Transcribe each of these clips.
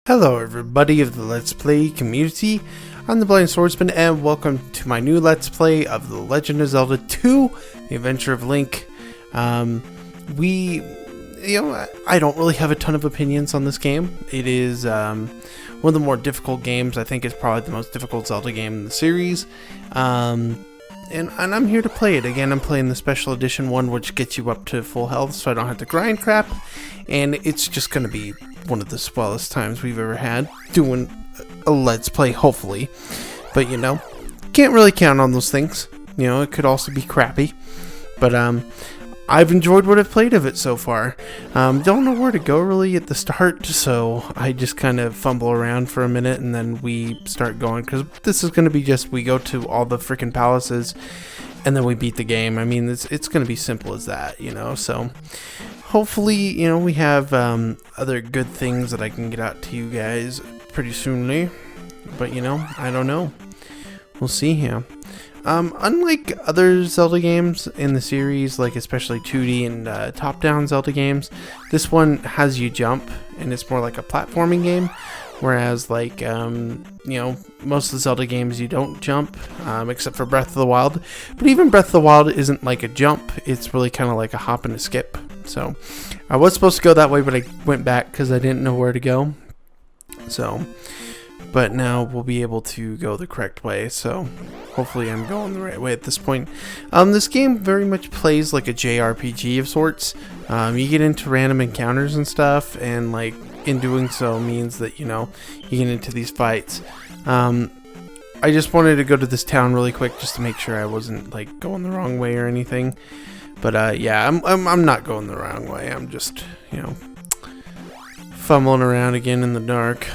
Hello everybody of the Let's Play community, I'm the Blind Swordsman and welcome to my new Let's Play of The Legend of Zelda 2, The Adventure of Link. I don't really have a ton of opinions on this game. It is one of the more difficult games. I think it's probably the most difficult Zelda game in the series. And I'm here to play it. Again, I'm playing the special edition one, which gets you up to full health, so I don't have to grind crap. And it's just going to be one of the swellest times we've ever had doing a Let's Play, hopefully. But, can't really count on those things. It could also be crappy. But, I've enjoyed what I've played of it so far. Don't know where to go really at the start, so I just kind of fumble around for a minute and then we start going, because this is going to be just, we go to all the freaking palaces and then we beat the game. I mean, it's going to be simple as that, so hopefully, we have other good things that I can get out to you guys pretty soonly, but I don't know. We'll see here. Unlike other Zelda games in the series, like especially 2D and top-down Zelda games, this one has you jump, and it's more like a platforming game, whereas like, most of the Zelda games you don't jump, except for Breath of the Wild, but even Breath of the Wild isn't like a jump, it's really kind of like a hop and a skip. So, I was supposed to go that way, but I went back because I didn't know where to go, so... But now we'll be able to go the correct way, so hopefully I'm going the right way at this point. This game very much plays like a JRPG of sorts. You get into random encounters and stuff, and like in doing so means that, you get into these fights. I just wanted to go to this town really quick just to make sure I wasn't like going the wrong way or anything. But yeah, I'm not going the wrong way. I'm just, fumbling around again in the dark.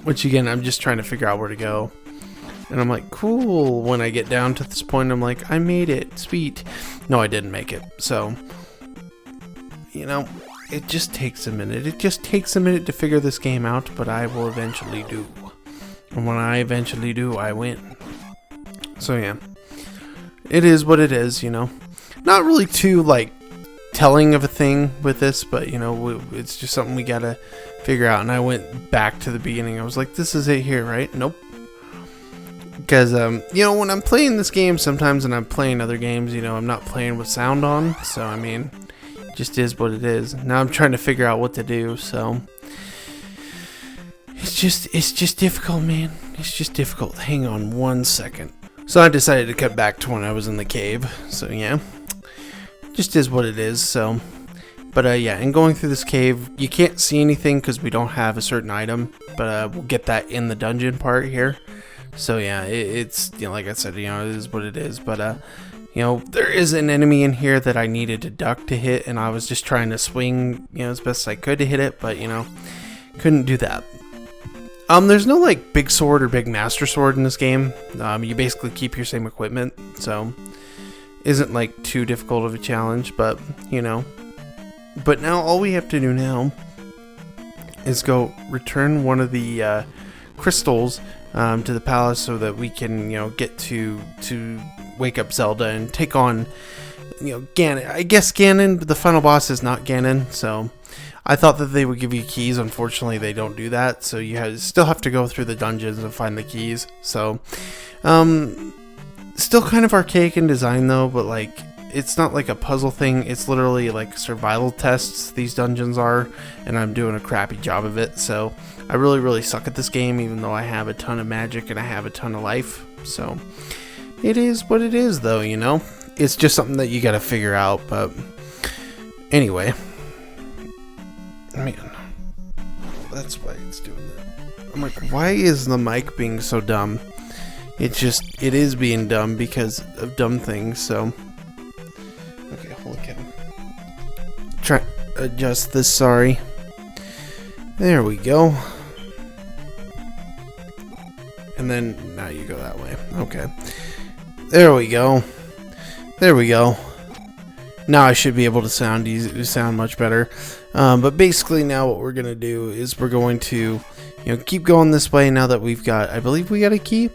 Which again, I'm just trying to figure out where to go. And I'm like, cool. When I get down to this point, I'm like, I made it. Sweet. No, I didn't make it. So, it just takes a minute. It just takes a minute to figure this game out, but I will eventually do. And when I eventually do, I win. So yeah. It is what it is, Not really too, like, telling of a thing with this, but, it's just something we gotta figure out. And I went back to the beginning. I was like, this is it here, right? Nope. Because, when I'm playing this game sometimes and I'm playing other games, I'm not playing with sound on. So, I mean, it just is what it is. Now I'm trying to figure out what to do, so... It's just difficult, man. It's just difficult. Hang on one second. So I decided to cut back to when I was in the cave. So, yeah. Just is what it is, so... But yeah, and going through this cave, you can't see anything because we don't have a certain item, but we'll get that in the dungeon part here. So yeah, it's, like I said, it is what it is, but there is an enemy in here that I needed to duck to hit, and I was just trying to swing, as best as I could to hit it, but, couldn't do that. There's no, like, big sword or big master sword in this game. You basically keep your same equipment, so isn't, like, too difficult of a challenge, but, But now all we have to do now is go return one of the crystals to the palace so that we can, get to wake up Zelda and take on, Ganon. I guess Ganon, but the final boss is not Ganon, so I thought that they would give you keys. Unfortunately, they don't do that, so you still have to go through the dungeons and find the keys. So, still kind of archaic in design though, but like, it's not like a puzzle thing, it's literally like survival tests, these dungeons are, and I'm doing a crappy job of it, so I really suck at this game, even though I have a ton of magic and I have a ton of life, so it is what it is though, it's just something that you gotta figure out, but anyway, man, that's why it's doing that. I'm like, why is the mic being so dumb? It is being dumb because of dumb things, so... Okay, holy cow. Try adjust this, sorry. There we go. And then, now you go that way. Okay. There we go. There we go. Now I should be able to sound much better. But basically now what we're going to do is we're going to, keep going this way now that we've got, I believe we got a key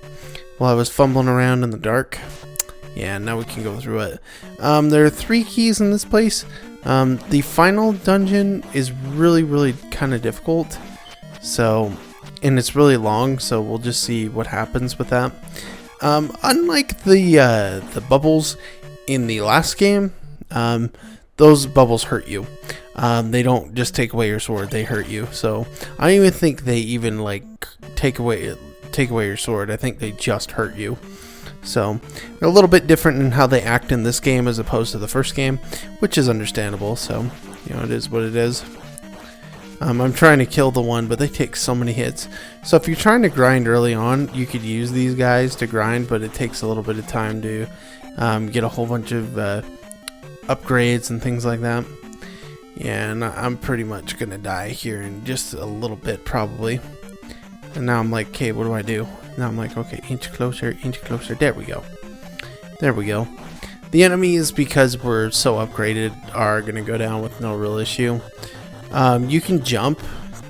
while I was fumbling around in the dark. Yeah, now we can go through it. There are 3 keys in this place. The final dungeon is really kind of difficult, so, and it's really long, so we'll just see what happens with that. Unlike the bubbles in the last game, those bubbles hurt you. They don't just take away your sword, they hurt you. So I don't even think they even like take away your sword. I think they just hurt you. So they're a little bit different in how they act in this game as opposed to the first game, which is understandable. So, you know, it is what it is. I'm trying to kill the one, but they take so many hits. So if you're trying to grind early on, you could use these guys to grind, but it takes a little bit of time to get a whole bunch of upgrades and things like that. Yeah, and I'm pretty much gonna die here in just a little bit probably. And now I'm like, okay, what do I do? Now I'm like, okay, inch closer, there we go. There we go. The enemies, because we're so upgraded, are gonna go down with no real issue. You can jump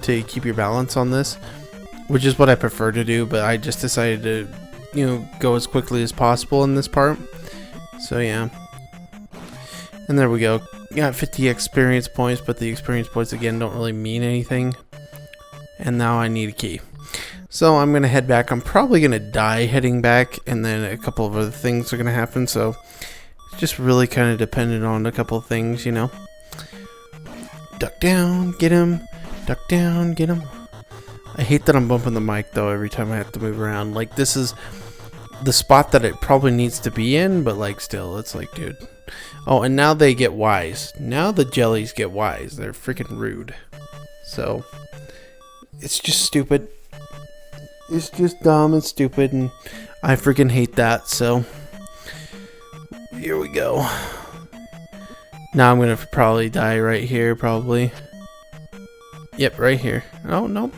to keep your balance on this, which is what I prefer to do, but I just decided to, you know, go as quickly as possible in this part. So yeah. And there we go. Got 50 experience points, but the experience points again don't really mean anything. And now I need a key. So I'm gonna head back. I'm probably gonna die heading back, and then a couple of other things are gonna happen, so it's just really kind of dependent on a couple of things, you know. Duck down, get him. Duck down, get him. I hate that I'm bumping the mic though every time I have to move around. Like, this is the spot that it probably needs to be in, but like still, it's like, dude. Oh, and now they get wise. Now the jellies get wise. They're freaking rude. So, it's just stupid. It's just dumb and stupid, and I freaking hate that, so here we go. Now I'm gonna probably die right here, probably. Yep, right here. Oh, nope.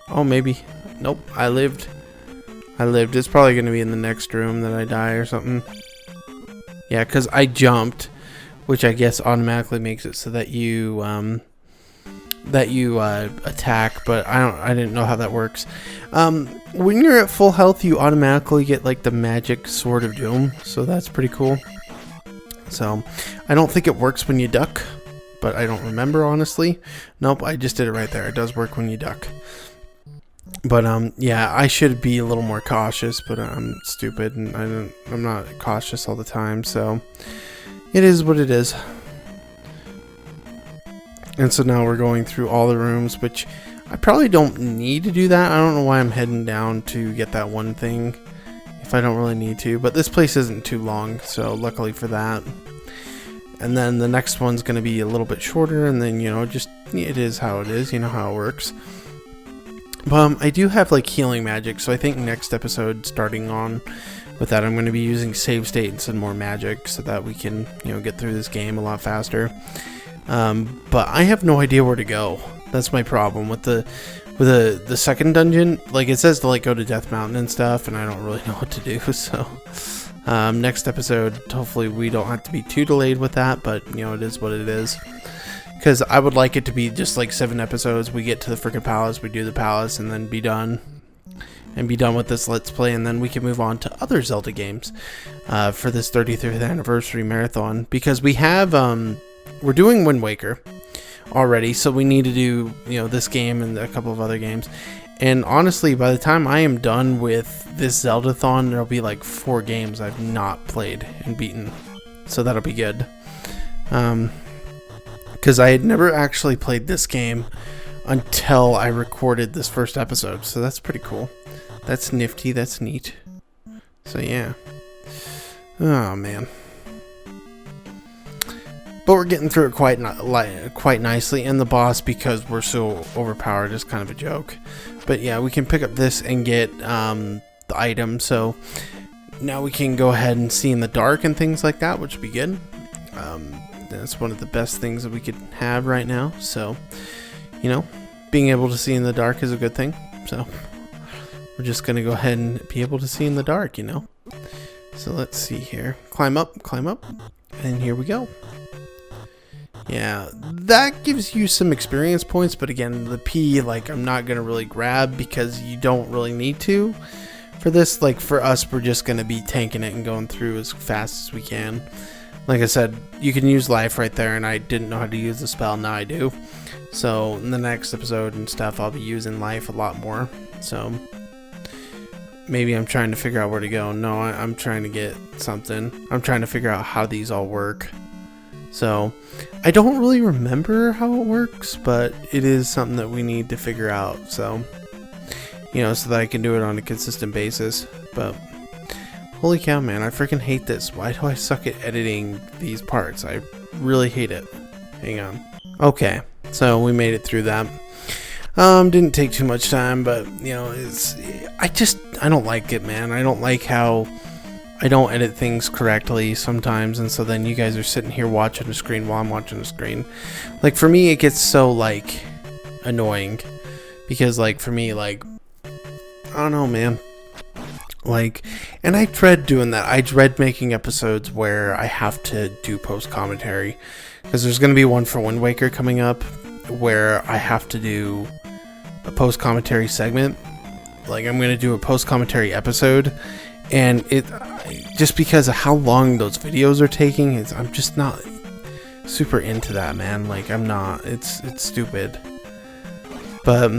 Oh, maybe. Nope, I lived. It's probably gonna be in the next room that I die or something. Yeah, because I jumped, which I guess automatically makes it so that you attack, but I didn't know how that works. When you're at full health, you automatically get like the magic Sword of Doom, so that's pretty cool. So I don't think it works when you duck, but I don't remember honestly. Nope, I just did it right there. It does work when you duck. But yeah, I should be a little more cautious, but I'm stupid and I'm not cautious all the time, so it is what it is. And so now we're going through all the rooms, which I probably don't need to do that. I don't know why I'm heading down to get that one thing if I don't really need to, but this place isn't too long, so luckily for that. And then the next one's going to be a little bit shorter, and then, you know, just, it is how it is, you know how it works. But I do have like healing magic, so I think next episode, starting on with that, I'm going to be using save state and some more magic so that we can, you know, get through this game a lot faster. But I have no idea where to go. That's my problem with the second dungeon. Like, it says to like go to Death Mountain and stuff, and I don't really know what to do. So next episode, hopefully we don't have to be too delayed with that, but you know, it is what it is. Because I would like it to be just like 7 episodes. We get to the freaking palace, we do the palace, and then be done. And be done with this Let's Play, and then we can move on to other Zelda games for this 33rd anniversary marathon. Because we have, we're doing Wind Waker already, so we need to do, you know, this game and a couple of other games. And honestly, by the time I am done with this Zelda-thon, there'll be like 4 games I've not played and beaten. So that'll be good. Because I had never actually played this game until I recorded this first episode, so that's pretty cool. That's nifty, that's neat. So yeah. Oh man. But we're getting through it quite nicely, and the boss, because we're so overpowered, is kind of a joke. But yeah, we can pick up this and get the item, so now we can go ahead and see in the dark and things like that, which would be good. That's one of the best things that we could have right now, so, you know, being able to see in the dark is a good thing. So we're just gonna go ahead and be able to see in the dark, you know. So let's see here. Climb up, and here we go. Yeah, that gives you some experience points, but again, the P, like, I'm not gonna really grab because you don't really need to for this. Like, for us, we're just gonna be tanking it and going through as fast as we can. like I said, you can use life right there, and I didn't know how to use the spell, now I do. So in the next episode and stuff, I'll be using life a lot more. So maybe I'm trying to figure out where to go. No, I'm trying to get something. I'm trying to figure out how these all work. So I don't really remember how it works, but it is something that we need to figure out. So, you know, so that I can do it on a consistent basis. But holy cow, man, I freaking hate this. Why do I suck at editing these parts? I really hate it. Hang on. Okay, so we made it through that. Didn't take too much time, but, you know, I don't like it, man. I don't like how I don't edit things correctly sometimes, and so then you guys are sitting here watching the screen while I'm watching the screen. Like, for me, it gets so, like, annoying. Because, like, for me, like, I don't know, man. Like, and I dread doing that. I dread making episodes where I have to do post-commentary. Because there's going to be one for Wind Waker coming up where I have to do a post-commentary segment. Like, I'm going to do a post-commentary episode. And it, just because of how long those videos are taking, I'm just not super into that, man. Like, I'm not. It's stupid. But,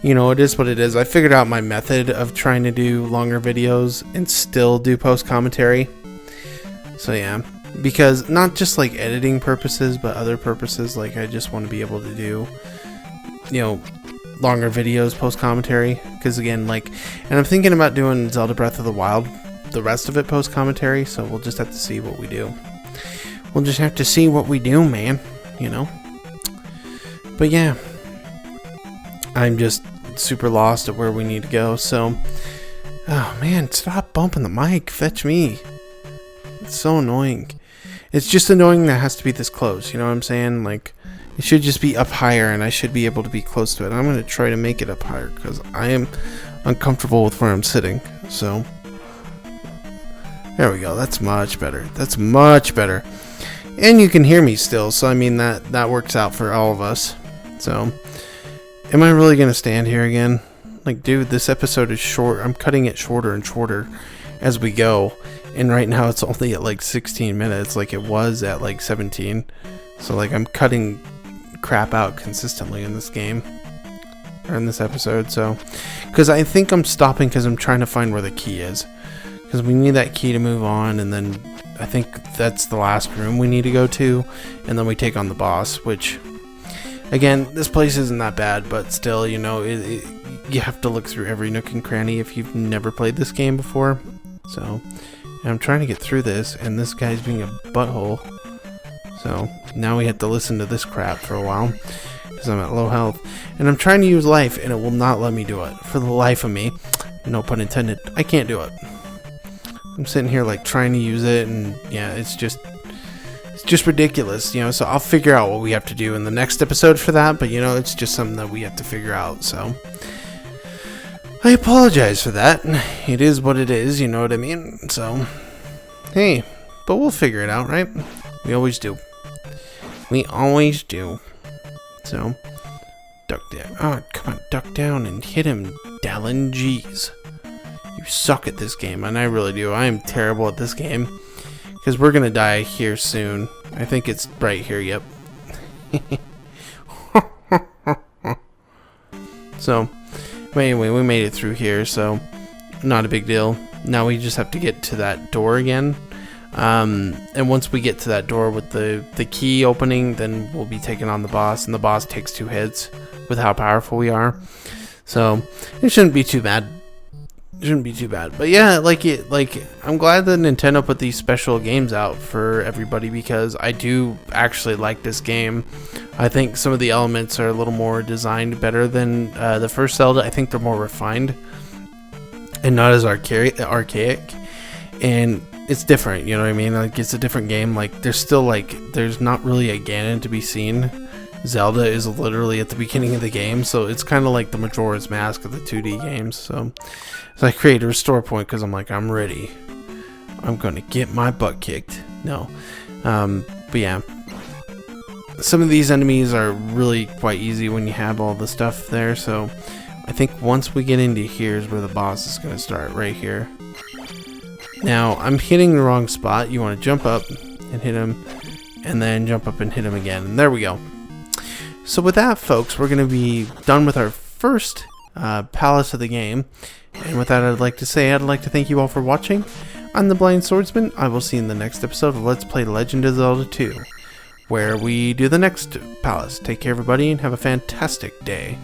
you know, it is what it is. I figured out my method of trying to do longer videos and still do post-commentary. So, yeah. Because not just, like, editing purposes, but other purposes. Like, I just want to be able to do, you know, longer videos post-commentary. Because, again, like, and I'm thinking about doing Zelda Breath of the Wild, the rest of it post-commentary. So, we'll just have to see what we do. We'll just have to see what we do, man. You know? But, yeah. I'm just super lost at where we need to go, so... Oh, man, stop bumping the mic. Fetch me. It's so annoying. It's just annoying that it has to be this close, you know what I'm saying? Like, it should just be up higher, and I should be able to be close to it. I'm going to try to make it up higher, because I am uncomfortable with where I'm sitting, so... There we go. That's much better. That's much better. And you can hear me still, so I mean, that works out for all of us. So... Am I really going to stand here again? Like, dude, this episode is short. I'm cutting it shorter and shorter as we go. And right now it's only at like 16 minutes, like it was at like 17. So, like, I'm cutting crap out consistently in this game. Or in this episode, so. Because I think I'm stopping because I'm trying to find where the key is. Because we need that key to move on. And then I think that's the last room we need to go to. And then we take on the boss, which... Again, this place isn't that bad, but still, you know, you have to look through every nook and cranny if you've never played this game before. So, and I'm trying to get through this, and this guy's being a butthole. So, now we have to listen to this crap for a while, because I'm at low health. And I'm trying to use life, and it will not let me do it. For the life of me, no pun intended, I can't do it. I'm sitting here, like, trying to use it, and yeah, it's just ridiculous, you know. So I'll figure out what we have to do in the next episode for that, but you know, it's just something that we have to figure out. So I apologize for that. It is what it is, you know what I mean? So hey, but we'll figure it out, right? We always do. We always do. So duck down. Oh, come on, duck down and hit him, Dallin. Jeez, you suck at this game, and I really do. I am terrible at this game. Because we're going to die here soon. I think it's right here, yep. So, anyway, we made it through here, so not a big deal. Now we just have to get to that door again. And once we get to that door with the key opening, then we'll be taking on the boss. And the boss takes 2 hits with how powerful we are. So, it shouldn't be too bad. Shouldn't be too bad. But yeah, I'm glad that Nintendo put these special games out for everybody, because I do actually like this game. I think some of the elements are a little more designed better than the first Zelda. I think they're more refined and not as archaic, and it's different, you know what I mean? Like, it's a different game. Like, there's not really a Ganon to be seen. Zelda is literally at the beginning of the game, so it's kind of like the Majora's Mask of the 2D games. So I created a restore point because I'm like, I'm ready. I'm gonna get my butt kicked. No, but yeah, some of these enemies are really quite easy when you have all the stuff there. So I think once we get into here is where the boss is gonna start, right here. Now I'm hitting the wrong spot. You want to jump up, and hit him, and then jump up and hit him again, and there we go. So with that, folks, we're going to be done with our first palace of the game, and with that, I'd like to thank you all for watching. I'm the Blind Swordsman. I will see you in the next episode of Let's Play Legend of Zelda 2, where we do the next palace. Take care, everybody, and have a fantastic day.